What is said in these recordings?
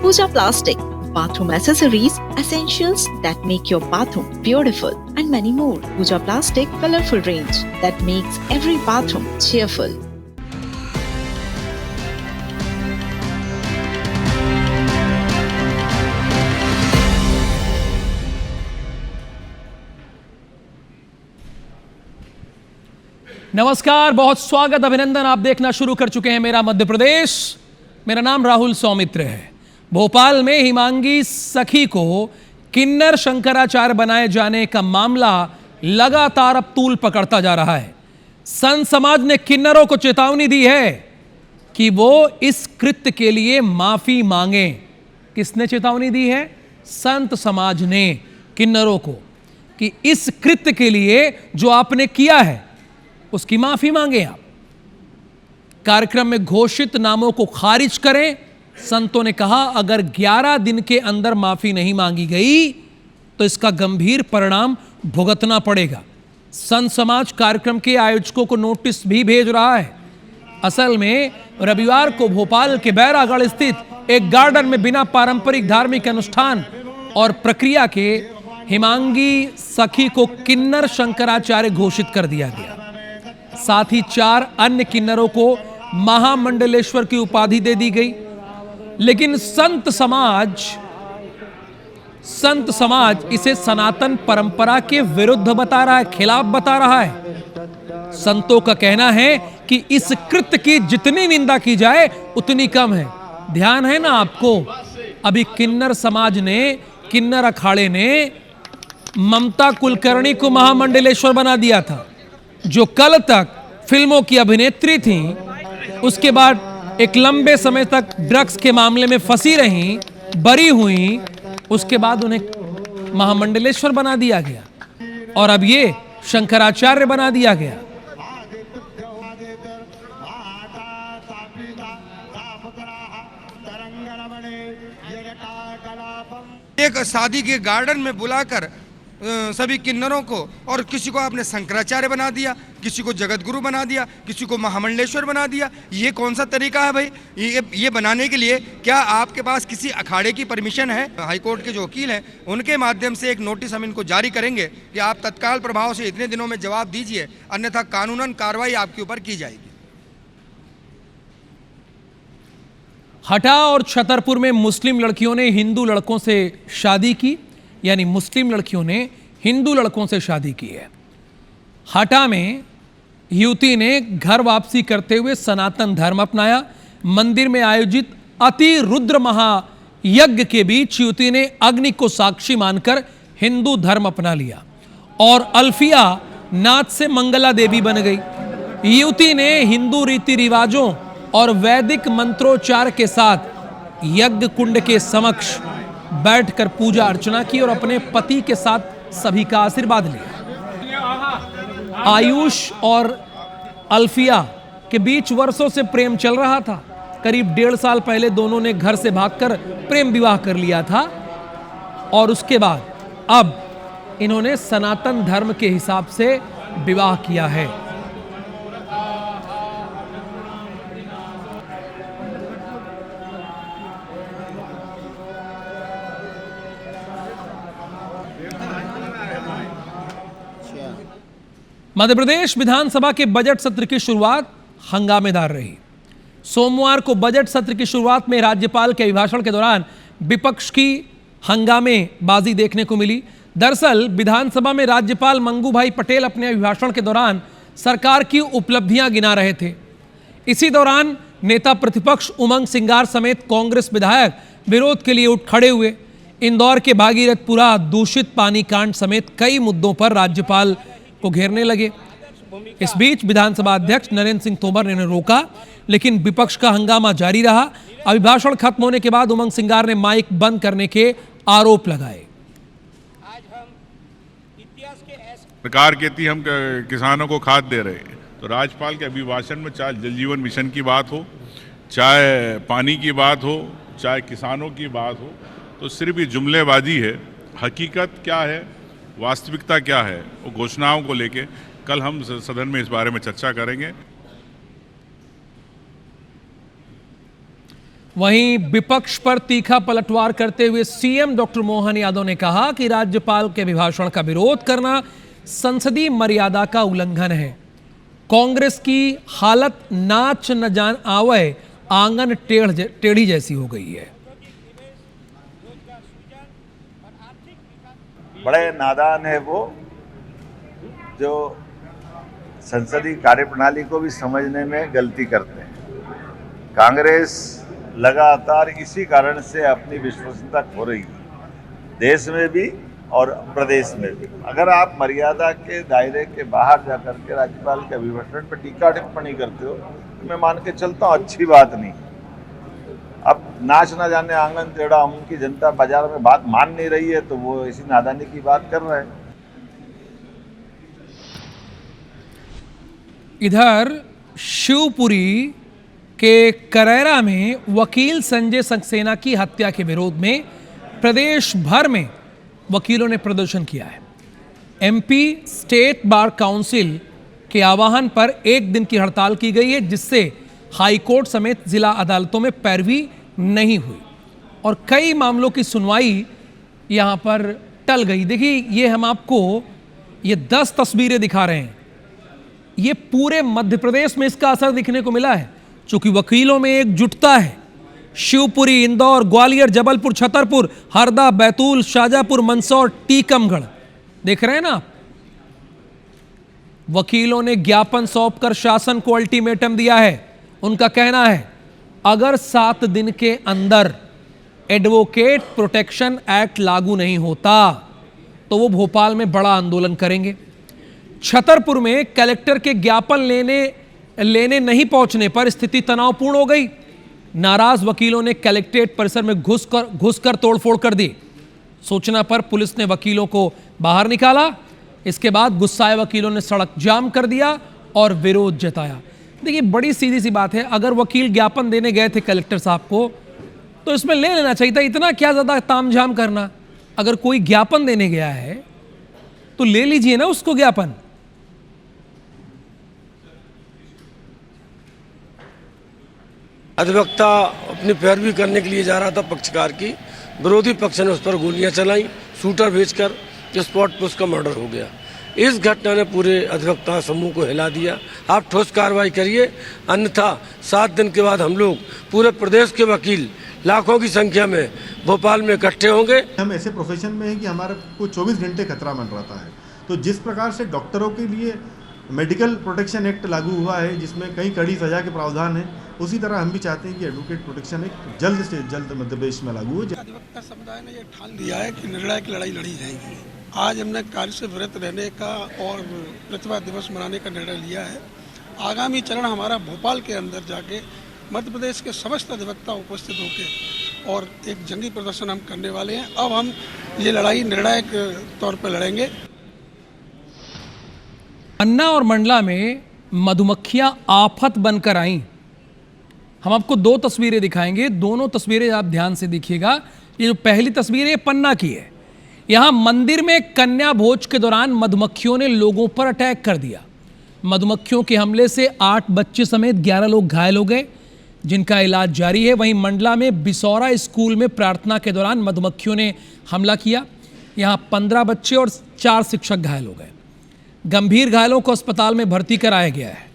Pooja Plastic, bathroom accessories, essentials that make your bathroom beautiful, and many more. Pooja Plastic colorful range that makes every bathroom cheerful. नमस्कार, बहुत स्वागत, अभिनंदन। आप देखना शुरू कर चुके हैं मेरा मध्य प्रदेश। मेरा नाम राहुल सौमित्र है। भोपाल में हिमांगी सखी को किन्नर शंकराचार्य बनाए जाने का मामला लगातार अब तूल पकड़ता जा रहा है। संत समाज ने किन्नरों को चेतावनी दी है कि वो इस कृत्य के लिए माफी मांगे। किसने चेतावनी दी है? संत समाज ने किन्नरों को, कि इस कृत्य के लिए जो आपने किया है उसकी माफी मांगे आप। कार्यक्रम में घोषित नामों को खारिज करें। संतों ने कहा अगर 11 दिन के अंदर माफी नहीं मांगी गई तो इसका गंभीर परिणाम भुगतना पड़ेगा। संत समाज कार्यक्रम के आयोजकों को नोटिस भी भेज रहा है। असल में रविवार को भोपाल के बैरागढ़ स्थित एक गार्डन में बिना पारंपरिक धार्मिक अनुष्ठान और प्रक्रिया के हिमांगी सखी को किन्नर शंकराचार्य घोषित कर दिया गया। साथ ही 4 अन्य किन्नरों को महामंडलेश्वर की उपाधि दे दी गई। लेकिन संत समाज इसे सनातन परंपरा के विरुद्ध बता रहा है, खिलाफ बता रहा है। संतों का कहना है कि इस कृत्य की जितनी निंदा की जाए उतनी कम है। ध्यान है ना आपको, अभी किन्नर समाज ने, किन्नर अखाड़े ने ममता कुलकर्णी को महामंडलेश्वर बना दिया था, जो कल तक फिल्मों की अभिनेत्री थी। उसके बाद एक लंबे समय तक ड्रग्स के मामले में फंसी रहीं, बरी हुई। उसके बाद उन्हें महामंडलेश्वर बना दिया गया और अब ये शंकराचार्य बना दिया गया। एक शादी के गार्डन में बुलाकर सभी किन्नरों को, और किसी को आपने शंकराचार्य बना दिया, किसी को जगत गुरु बना दिया, किसी को महामंडलेश्वर बना दिया। ये कौन सा तरीका है भाई? ये बनाने के लिए क्या आपके पास किसी अखाड़े की परमिशन है? हाईकोर्ट के जो वकील हैं उनके माध्यम से एक नोटिस हम इनको जारी करेंगे कि आप तत्काल प्रभाव से इतने दिनों में जवाब दीजिए, अन्यथा कानूनन कार्रवाई आपके ऊपर की जाएगी। हटा और छतरपुर में मुस्लिम लड़कियों ने हिंदू लड़कों से शादी की, यानी मुस्लिम लड़कियों ने हिंदू लड़कों से शादी की है। हटा में युवती ने घर वापसी करते हुए सनातन धर्म अपनाया। मंदिर में आयोजित अति रुद्र महायज्ञ के बीच युवती ने अग्नि को साक्षी मानकर हिंदू धर्म अपना लिया और अल्फिया नाथ से मंगला देवी बन गई। युवती ने हिंदू रीति रिवाजों और वैदिक मंत्रोच्चार के साथ यज्ञ कुंड के समक्ष बैठकर पूजा अर्चना की और अपने पति के साथ सभी का आशीर्वाद लिया। आयुष और अल्फिया के बीच वर्षों से प्रेम चल रहा था। करीब 1.5 साल पहले दोनों ने घर से भागकर प्रेम विवाह कर लिया था और उसके बाद अब इन्होंने सनातन धर्म के हिसाब से विवाह किया है। मध्य प्रदेश विधानसभा के बजट सत्र की शुरुआत हंगामेदार रही। सोमवार को बजट सत्र की शुरुआत में राज्यपाल के अभिभाषण के दौरान विपक्ष की हंगामेबाजी देखने को मिली। दरअसल विधानसभा में राज्यपाल मंगू भाई पटेल अपने अभिभाषण के दौरान सरकार की उपलब्धियां गिना रहे थे। इसी दौरान नेता प्रतिपक्ष उमंग सिंगार समेत कांग्रेस विधायक विरोध के लिए उठ खड़े हुए। इंदौर के भागीरथपुरा दूषित पानी कांड समेत कई मुद्दों पर राज्यपाल को घेरने लगे। इस बीच विधानसभा अध्यक्ष नरेंद्र सिंह तोमर ने रोका, लेकिन विपक्ष का हंगामा जारी रहा। अभिभाषण खत्म होने के बाद उमंग सिंगार ने माइक बंद करने के आरोप लगाए। सरकार कहती हम किसानों को खाद दे रहे हैं, तो राज्यपाल के अभिभाषण में चाहे जल जीवन मिशन की बात हो, चाहे पानी की बात हो, चाहे किसानों की बात हो, तो सिर्फ ये जुमलेबाजी है। हकीकत क्या है, वास्तविकता क्या है, वो घोषणाओं को लेके कल हम सदन में इस बारे में चर्चा करेंगे। वहीं विपक्ष पर तीखा पलटवार करते हुए सीएम डॉक्टर मोहन यादव ने कहा कि राज्यपाल के अभिभाषण का विरोध करना संसदीय मर्यादा का उल्लंघन है। कांग्रेस की हालत नाच न जान आवे आंगन टेढ़ी जैसी हो गई है। बड़े नादान है वो जो संसदीय कार्यप्रणाली को भी समझने में गलती करते हैं। कांग्रेस लगातार इसी कारण से अपनी विश्वसनीयता खो रही है, देश में भी और प्रदेश में भी। अगर आप मर्यादा के दायरे के बाहर जाकर के राज्यपाल के अभिभाषण पर टीका टिप्पणी करते हो तो मैं मान के चलता हूँ अच्छी बात नहीं। अब नाच ना जाने आंगन टेढ़ा, उनकी जनता बाजार में बात मान नहीं रही है तो वो इसी नादानी की बात कर रहे हैं। इधर शिवपुरी के करैरा में वकील संजय सक्सेना की हत्या के विरोध में प्रदेश भर में वकीलों ने प्रदर्शन किया है। एमपी स्टेट बार काउंसिल के आह्वान पर एक दिन की हड़ताल की गई है, जिससे हाईकोर्ट समेत जिला अदालतों में पैरवी नहीं हुई और कई मामलों की सुनवाई यहां पर टल गई। देखिए, ये हम आपको ये 10 तस्वीरें दिखा रहे हैं। ये पूरे मध्य प्रदेश में इसका असर दिखने को मिला है, चूंकि वकीलों में एक जुटता है। शिवपुरी, इंदौर, ग्वालियर, जबलपुर, छतरपुर, हरदा, बैतूल, शाजापुर, मंदसौर, टीकमगढ़, देख रहे हैं ना आप। वकीलों ने ज्ञापन सौंपकर शासन को अल्टीमेटम दिया है। उनका कहना है अगर 7 दिन के अंदर एडवोकेट प्रोटेक्शन एक्ट लागू नहीं होता तो वो भोपाल में बड़ा आंदोलन करेंगे। छतरपुर में कलेक्टर के ज्ञापन लेने नहीं पहुंचने पर स्थिति तनावपूर्ण हो गई। नाराज वकीलों ने कलेक्ट्रेट परिसर में घुसकर तोड़फोड़ कर दी। सूचना पर पुलिस ने वकीलों को बाहर निकाला। इसके बाद गुस्साए वकीलों ने सड़क जाम कर दिया और विरोध जताया। देखिए, बड़ी सीधी सी बात है, अगर वकील ज्ञापन देने गए थे कलेक्टर साहब को तो इसमें ले लेना चाहिए था। इतना क्या ज्यादा तामझाम करना। अगर कोई ज्ञापन देने गया है तो ले लीजिए ना उसको ज्ञापन। अधिवक्ता अपनी पैरवी करने के लिए जा रहा था पक्षकार की, विरोधी पक्ष ने उस पर गोलियां चलाई, शूटर भेजकर स्पॉट पर उसका मर्डर हो गया। इस घटना ने पूरे अधिवक्ता समूह को हिला दिया। आप ठोस कार्रवाई करिए, अन्यथा 7 दिन के बाद हम लोग पूरे प्रदेश के वकील लाखों की संख्या में भोपाल में इकट्ठे होंगे। हम ऐसे प्रोफेशन में हैं कि हमारे को 24 घंटे खतरा मंडराता है। तो जिस प्रकार से डॉक्टरों के लिए मेडिकल प्रोटेक्शन एक्ट लागू हुआ है जिसमें कई कड़ी सजा के प्रावधान है, उसी तरह हम भी चाहते हैं कि एडवोकेट प्रोटेक्शन एक्ट जल्द से जल्द मध्य प्रदेश में लागू हो। अधिवक्ता समुदाय ने ये ठान लिया है कि निर्णायक लड़ाई लड़ी जाएगी। आज हमने कार्य से विरत रहने का और प्रतिभा दिवस मनाने का निर्णय लिया है। आगामी चरण हमारा भोपाल के अंदर जाके मध्य प्रदेश के समस्त अधिवक्ता उपस्थित होकर और एक जंगी प्रदर्शन हम करने वाले हैं। अब हम ये लड़ाई निर्णायक तौर पर लड़ेंगे। अन्ना और मंडला में मधुमक्खियां आफत बनकर आईं। हम आपको 2 तस्वीरें दिखाएंगे, दोनों तस्वीरें आप ध्यान से देखिएगा। ये जो पहली तस्वीर है पन्ना की है। यहां मंदिर में कन्या भोज के दौरान मधुमक्खियों ने लोगों पर अटैक कर दिया। मधुमक्खियों के हमले से 8 बच्चे समेत 11 लोग घायल हो गए, जिनका इलाज जारी है। वहीं मंडला में बिसौरा स्कूल में प्रार्थना के दौरान मधुमक्खियों ने हमला किया। यहां 15 बच्चे और 4 शिक्षक घायल हो गए। गंभीर घायलों को अस्पताल में भर्ती कराया गया है।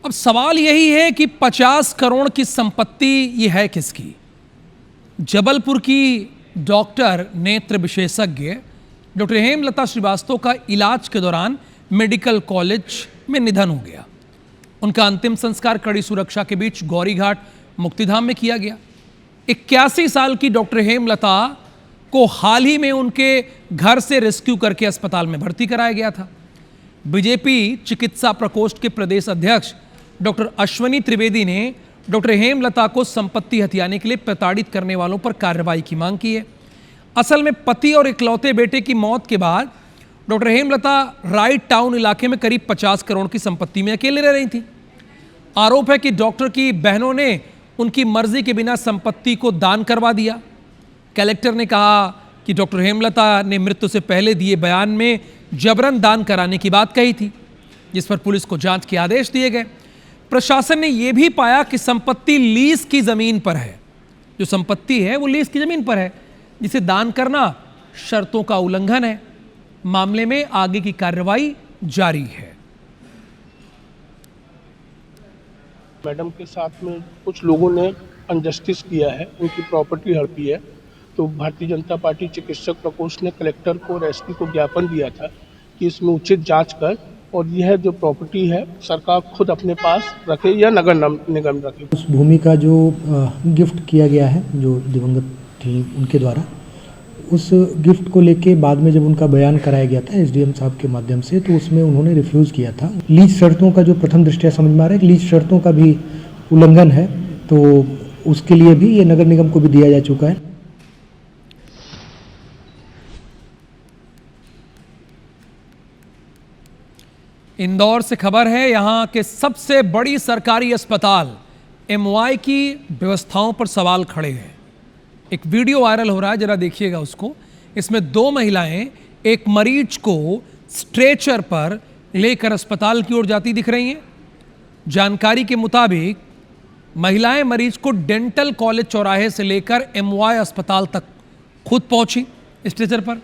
अब सवाल यही है कि 50 करोड़ की संपत्ति ये है किसकी। जबलपुर की डॉक्टर नेत्र विशेषज्ञ डॉक्टर हेमलता श्रीवास्तव का इलाज के दौरान मेडिकल कॉलेज में निधन हो गया। उनका अंतिम संस्कार कड़ी सुरक्षा के बीच गौरीघाट मुक्तिधाम में किया गया। 81 साल की डॉक्टर हेमलता को हाल ही में उनके घर से रेस्क्यू करके अस्पताल में भर्ती कराया गया था। बीजेपी चिकित्सा प्रकोष्ठ के प्रदेश अध्यक्ष डॉक्टर अश्वनी त्रिवेदी ने डॉक्टर हेमलता को संपत्ति हथियाने के लिए प्रताड़ित करने वालों पर कार्रवाई की मांग की है। असल में पति और इकलौते बेटे की मौत के बाद डॉक्टर हेमलता राइट टाउन इलाके में करीब 50 करोड़ की संपत्ति में अकेले रह रही थी। आरोप है कि डॉक्टर की बहनों ने उनकी मर्जी के बिना संपत्ति को दान करवा दिया। कलेक्टर ने कहा कि डॉक्टर हेमलता ने मृत्यु से पहले दिए बयान में जबरन दान कराने की बात कही थी, जिस पर पुलिस को जांच के आदेश दिए गए। प्रशासन ने यह भी पाया कि संपत्ति लीज की जमीन पर है। जो संपत्ति है वो लीज की जमीन पर है, जिसे दान करना शर्तों का उल्लंघन है। मामले में आगे की कार्रवाई जारी है। मैडम के साथ में कुछ लोगों ने अनजस्टिस किया है, उनकी प्रॉपर्टी हड़पी है, तो भारतीय जनता पार्टी चिकित्सक प्रकोष्ठ ने कलेक्टर को और एसपी को ज्ञापन दिया था कि इसमें उचित जांच कर और यह जो प्रॉपर्टी है सरकार खुद अपने पास रखे या नगर निगम रखे। उस भूमि का जो गिफ्ट किया गया है, जो दिवंगत थी उनके द्वारा, उस गिफ्ट को लेके बाद में जब उनका बयान कराया गया था एसडीएम साहब के माध्यम से, तो उसमें उन्होंने रिफ्यूज़ किया था। लीज शर्तों का जो प्रथम दृष्टया समझ में आ रहा है, लीज शर्तों का भी उल्लंघन है, तो उसके लिए भी ये नगर निगम को भी दिया जा चुका है। इंदौर से खबर है। यहां के सबसे बड़ी सरकारी अस्पताल एमवाई की व्यवस्थाओं पर सवाल खड़े हैं। एक वीडियो वायरल हो रहा है, जरा देखिएगा उसको। इसमें 2 महिलाएं एक मरीज को स्ट्रेचर पर लेकर अस्पताल की ओर जाती दिख रही हैं। जानकारी के मुताबिक महिलाएं मरीज को डेंटल कॉलेज चौराहे से लेकर एमवाई अस्पताल तक खुद पहुंची स्ट्रेचर पर।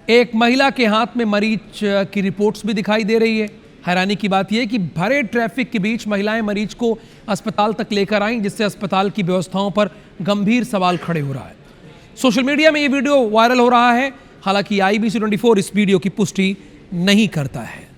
एक महिला के हाथ में मरीज की रिपोर्ट्स भी दिखाई दे रही है। हैरानी की बात यह कि भरे ट्रैफिक के बीच महिलाएं मरीज को अस्पताल तक लेकर आईं, जिससे अस्पताल की व्यवस्थाओं पर गंभीर सवाल खड़े हो रहा है। सोशल मीडिया में ये वीडियो वायरल हो रहा है। हालांकि IBC 24 इस वीडियो की पुष्टि नहीं करता है।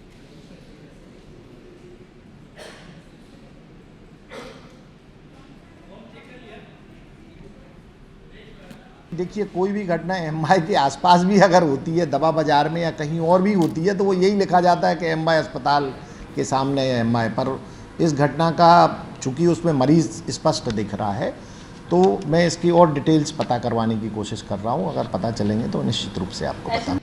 देखिए, कोई भी घटना एमवाई के आसपास भी अगर होती है, दवा बाजार में या कहीं और भी होती है, तो वो यही लिखा जाता है कि एमवाई अस्पताल के सामने है एमवाई। पर इस घटना का चूँकि उसमें मरीज़ स्पष्ट दिख रहा है, तो मैं इसकी और डिटेल्स पता करवाने की कोशिश कर रहा हूँ। अगर पता चलेंगे तो निश्चित रूप से आपको बता